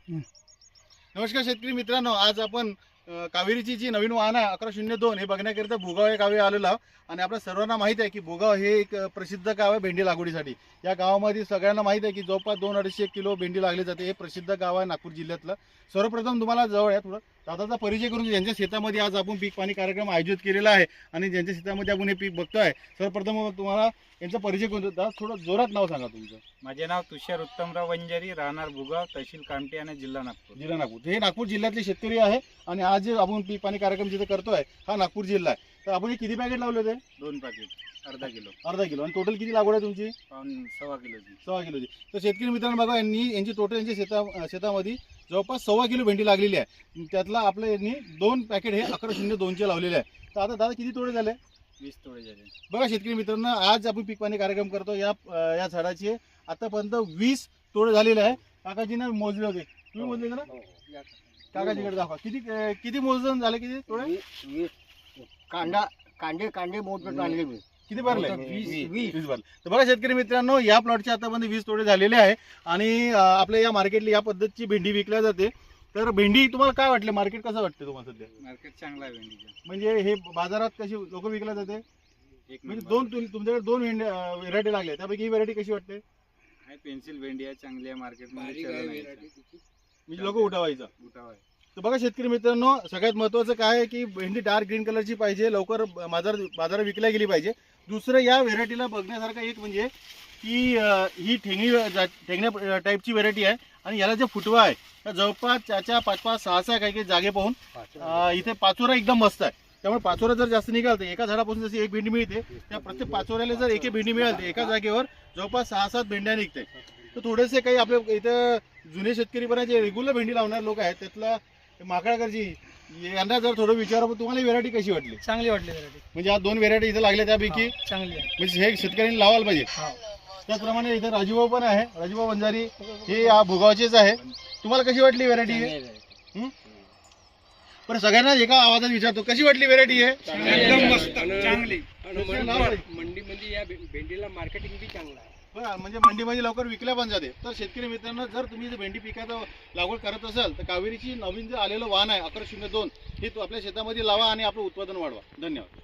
नमस्कार शेतकरी मित्रांनो, आज आपण कावेरीची जी नवीन वाहन आहे 1102 हे बघण्याकरिता भोगाव या गावी आलेलो आहोत. आणि आपल्या सर्वांना माहिती आहे की भोगाव हे एक प्रसिद्ध गाव आहे भेंडी लागवडीसाठी. या गावामध्ये सगळ्यांना माहिती आहे की जवळपास 2-250 किलो भेंडी लागली जाते. हे प्रसिद्ध गाव आहे नागपूर जिल्ह्यातलं. सर्वप्रथम तुम्हाला जवळ आहे थोडं दादाचा परिचय करून ज्यांच्या शेतामध्ये आज आपण पीक पाणी कार्यक्रम आयोजित केलेला आहे आणि ज्यांच्या शेतामध्ये आपण हे पीक बघतोय, सर्वप्रथम तुम्हाला यांचा परिचय करून दादा थोडं जोरात नाव सांगा तुमचं. माझे नाव तुषार उत्तमराव वंजारी, राहणार भुगाव, तहसील कामठी आणि जिल्हा नागपूर. जिल्हा नागपूर. हे नागपूर जिल्ह्यातले शेतकरी आहे आणि आज जे आपण पीक पाणी कार्यक्रम जिथे करतोय हा नागपूर जिल्हा आहे. तर आपण हे किती पॅकेट लावले होते? 2 पाकिट, अर्धा किलो. अर्धा किलो. आणि टोटल किती लागवड आहे तुमची? पाऊण 1.25 किलोची. 1.25 किलोची. तर शेतकरी मित्रांनो बघा, यांची टोटल यांच्या शेतामध्ये जवळपास 1.25 किलो भेंडी लागलेली आहे. त्यातला आपल्या यांनी 2 पॅकेट हे 1102 लावलेले आहे. तर आता दादा किती तोडे झाले? 20 तोडे झाले. बघा शेतकरी मित्रांनो, आज आपण पीक पाणी कार्यक्रम करतो. या झाडाचे आतापर्यंत 20 तोडे झालेले आहे. काकाजीने मोजले होते, तुम्ही मोजले ना? काकाजीकडे दाखवा. किती मोजून झाले? किती तोडे? 20 कांडे मोठे आणले मी. किती भरले? 20 भरले. तर बघा शेतकरी मित्रांनो, या प्लॉटचे आतापर्यंत 20 तोडे झालेले आहे. आणि आपल्या या मार्केटला या पद्धतीची भेंडी विकल्या जाते. तर भेंडी तुम्हाला काय वाटले? मार्केट कसं वाटते तुम्हाला सध्या? मार्केट चांगला आहे भेंडीचा. म्हणजे हे बाजारात कशी लोक विकल्या जाते? एक म्हणजे नंबर. तुमच्याकडे 2 व्हेरायटी लागल्या, त्यापैकी ही व्हेरायटी कशी वाटते? आहे पेन्सिल भेंडी आहे, चांगली आहे, मार्केटमध्ये चलन आहे याचं. म्हणजे लोक उठवायचा. उठाव आहे. तर बघा शेतकरी मित्रांनो, सगळ्यात महत्त्वाचं काय आहे की भेंडी डार्क ग्रीन कलरची पाहिजे, लवकर बाजारात विकल्या गेली पाहिजे. दुसरं या व्हेरायटीला बघण्यासारखं एक म्हणजे की ही ठेंगण्या टाईपची व्हेरायटी आहे. आणि याला जे फुटवा आहे त्या जवळपास 4-4, 5-5, 6-6 काही जागे पाहून इथे पाचोरा एकदम मस्त आहे. त्यामुळे पाचोरा जर जास्त निघाल तर एका झाडापासून जशी एक भेंडी मिळते, त्या प्रत्येक पाचोऱ्याला जर एक भेंडी मिळाल तर एका जागेवर जवळपास 6-7 भेंड्या निघते. तर थोडेसे काही आपल्या इथं जुने शेतकरी पण जे रेग्युलर भेंडी लावणारे लोक आहेत, त्यातला माकडाकरची यांना जर थोडं विचारा, तुम्हाला व्हेरायटी कशी वाटली? चांगली वाटली व्हेरायटी. म्हणजे आज 2 व्हेरायटी इथे लागल्या, त्यापैकी चांगली आहे. म्हणजे हे शेतकऱ्यांनी लावायला पाहिजे. त्याचप्रमाणे इथे राजूभाऊ पण आहे, राजूभाऊ वंजारी, हे या भुगावचेच आहे. तुम्हाला कशी वाटली व्हेरायटी? पण सगळ्यांना एका आवाजात विचारतो, कशी वाटली व्हेरायटी? एकदम मस्त, चांगली. मंडीमध्ये या भेंडीला मार्केटिंग बी चांगलं आहे. म्हणजे मंडीमध्ये लवकर विकल्या पण जाते. तर शेतकरी मित्रांनो, जर तुम्ही भेंडी पिकाचं लागवड करत असाल तर कावेरीची नवीन जे आलेलं वाहन आहे 1102 हे आपल्या शेतामध्ये लावा आणि आपलं उत्पादन वाढवा. धन्यवाद.